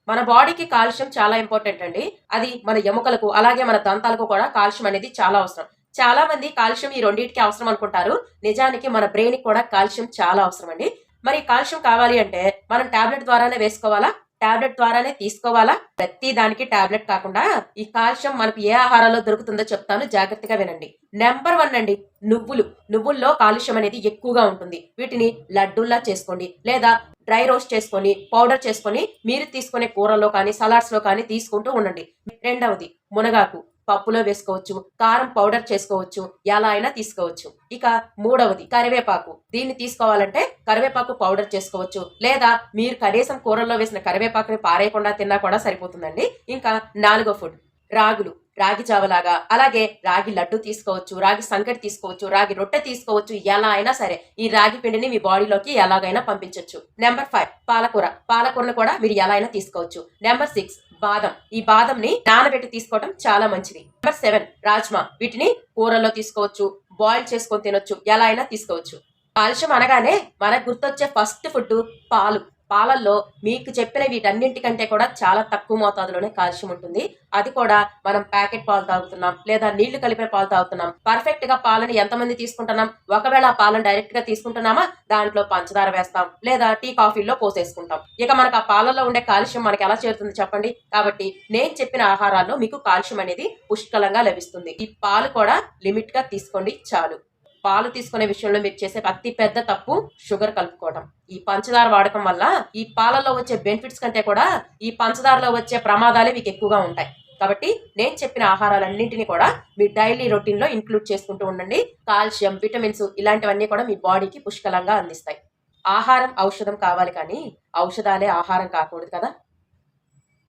మన బాడీకి కాల్షియం చాలా ఇంపార్టెంట్ అండి. అది మన ఎముకలకు అలాగే మన దంతాలకు కూడా కాల్షియం అనేది చాలా అవసరం. చాలా మంది కాల్షియం ఈ రెండిటికి అవసరం అనుకుంటారు. నిజానికి మన బ్రెయిన్ కి కూడా కాల్షియం చాలా అవసరం అండి. మరి కాల్షియం కావాలి అంటే మనం టాబ్లెట్ ద్వారానే వేసుకోవాలా? టాబ్లెట్ ద్వారానే తీసుకోవాలా? ప్రతి దానికి టాబ్లెట్ కాకుండా ఈ కాల్షియం మనకు ఏ ఆహారాల్లో దొరుకుతుందో చెప్తాను, జాగ్రత్తగా వినండి. నెంబర్ 1 అండి నువ్వులు. నువ్వుల్లో కాల్షియం అనేది ఎక్కువగా ఉంటుంది. వీటిని లడ్డూల్లా చేసుకోండి లేదా డ్రై రోస్ట్ చేసుకొని పౌడర్ చేసుకొని మీరు తీసుకునే కూరల్లో కానీ సలాడ్స్ లో కానీ తీసుకుంటూ ఉండండి. రెండవది మునగాకు. పప్పులో వేసుకోవచ్చు, కారం పౌడర్ చేసుకోవచ్చు, ఎలా అయినా తీసుకోవచ్చు. ఇక మూడవది కరివేపాకు. దీన్ని తీసుకోవాలంటే కరివేపాకు పౌడర్ చేసుకోవచ్చు లేదా మీరు కనీసం కూరల్లో వేసిన కరివేపాకుని పారేయకుండా తిన్నా కూడా సరిపోతుందండి. ఇంకా 4వ ఫుడ్ రాగులు. రాగి జావలాగా అలాగే రాగి లడ్డు తీసుకోవచ్చు, రాగి సంకటి తీసుకోవచ్చు, రాగి రొట్టె తీసుకోవచ్చు, ఎలా అయినా సరే ఈ రాగి పిండిని మీ బాడీలోకి ఎలాగైనా పంపించవచ్చు. నెంబర్ 5 పాలకూర. పాలకూరను కూడా మీరు ఎలా అయినా తీసుకోవచ్చు. నెంబర్ 6 బాదం. ఈ బాదంని నానబెట్టి తీసుకోవడం చాలా మంచిది. నెంబర్ 7 రాజ్మా. వీటిని కూరల్లో తీసుకోవచ్చు, బాయిల్ చేసుకొని తినొచ్చు, ఎలా అయినా తీసుకోవచ్చు. కాల్షియం అనగానే మనకు గుర్తొచ్చే ఫస్ట్ ఫుడ్ పాలు. పాలల్లో మీకు చెప్పిన వీటన్నింటికంటే కూడా చాలా తక్కువ మోతాదులోనే కాల్షియం ఉంటుంది. అది కూడా మనం ప్యాకెట్ పాలు తాగుతున్నాం లేదా నీళ్లు కలిపిన పాలు తాగుతున్నాం. పర్ఫెక్ట్ గా పాలని ఎంతమంది తీసుకుంటున్నాం? ఒకవేళ ఆ పాలను డైరెక్ట్ గా తీసుకుంటున్నామా, దాంట్లో పంచదార వేస్తాం లేదా టీ కాఫీల్లో పోసేసుకుంటాం. ఇక మనకు ఆ పాలల్లో ఉండే కాల్షియం మనకి ఎలా చేరుతుంది చెప్పండి? కాబట్టి నేను చెప్పిన ఆహారాల్లో మీకు కాల్షియం అనేది పుష్కలంగా లభిస్తుంది. ఈ పాలు కూడా లిమిట్ గా తీసుకోండి చాలు. పాలు తీసుకునే విషయంలో మీరు చేసే అతి పెద్ద తప్పు షుగర్ కలుపుకోవడం. ఈ పంచదార వాడకం వల్ల ఈ పాలలో వచ్చే బెనిఫిట్స్ కంటే కూడా ఈ పంచదారలో వచ్చే ప్రమాదాలే మీకు ఎక్కువగా ఉంటాయి. కాబట్టి నేను చెప్పిన ఆహారాలన్నింటినీ కూడా మీ డైలీ రొటీన్ లో ఇంక్లూడ్ చేసుకుంటూ ఉండండి. కాల్షియం, విటమిన్స్ ఇలాంటివన్నీ కూడా మీ బాడీకి పుష్కలంగా అందిస్తాయి. ఆహారం ఔషధం కావాలి కానీ ఔషధాలే ఆహారం కాకూడదు కదా.